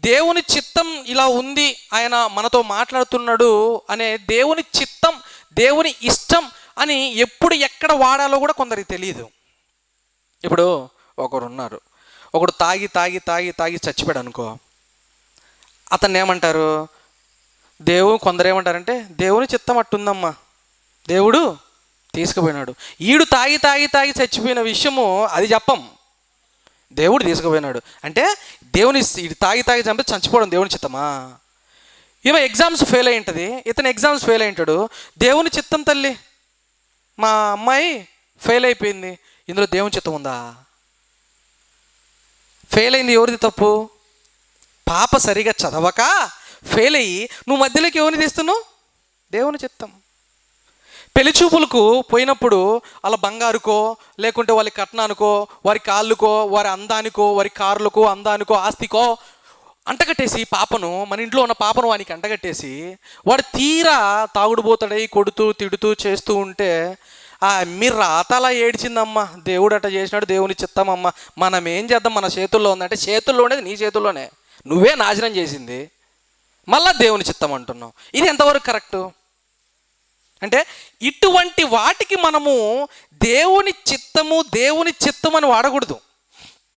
దేవుని చిత్తం ఇలా ఉంది, ఆయన మనతో మాట్లాడుతున్నాడు అనే దేవుని చిత్తం, దేవుని ఇష్టం అని ఎప్పుడు ఎక్కడ వాడాలో కూడా కొందరికి తెలియదు. ఇప్పుడు ఒకడు తాగి తాగి తాగి తాగి చచ్చిపోయాడు అనుకో, అతన్ని ఏమంటారు? కొందరు ఏమంటారంటే దేవుని చిత్తం అట్టుందమ్మా, దేవుడు తీసుకుపోయినాడు. ఈడు తాగి తాగి తాగి చచ్చిపోయిన విషయము అది చెప్పం, దేవుడు తీసుకుపోయినాడు అంటే దేవుని తాగి తాగి చచ్చిపోవడం దేవుని చిత్తమా? ఈమె ఎగ్జామ్స్ ఫెయిల్ అయి ఉంటుంది, ఇతను ఎగ్జామ్స్ ఫెయిల్ అయి ఉంటాడు. దేవుని చిత్తం తల్లి, మా అమ్మాయి ఫెయిల్ అయిపోయింది, ఇందులో దేవుని చిత్తం ఉందా? ఫెయిల్ అయింది ఎవరిది తప్పు? పాప సరిగా చదవక ఫెయిల్ అయ్యి నువ్వు మధ్యలోకి ఎవరిని తీస్తున్నావు? దేవుని చిత్తం. పెళ్లి చూపులకు పోయినప్పుడు వాళ్ళ బంగారుకో, లేకుంటే వాళ్ళ కట్నానికో, వారి కాళ్ళుకో, వారి అందానికో, వారి కార్లకో, అందానికో, ఆస్తికో అంటగట్టేసి పాపను, మన ఇంట్లో ఉన్న పాపను వానికి అంటగట్టేసి వాడు తీరా తాగుడుపోతాడై కొడుతూ తిడుతూ చేస్తూ ఉంటే మీరు రాతలా ఏడ్చిందమ్మా, దేవుడు అట్ట చేసినాడు, దేవుని చిత్తం అమ్మ, మనం ఏం చేద్దాం, మన చేతుల్లో ఉందంటే చేతుల్లో ఉండేది నీ చేతుల్లోనే, నువ్వే నాశనం చేసింది, మళ్ళా దేవుని చిత్తం అంటున్నావు. ఇది ఎంతవరకు కరెక్టు? అంటే ఇటువంటి వాటికి మనము దేవుని చిత్తము అని వాడకూడదు.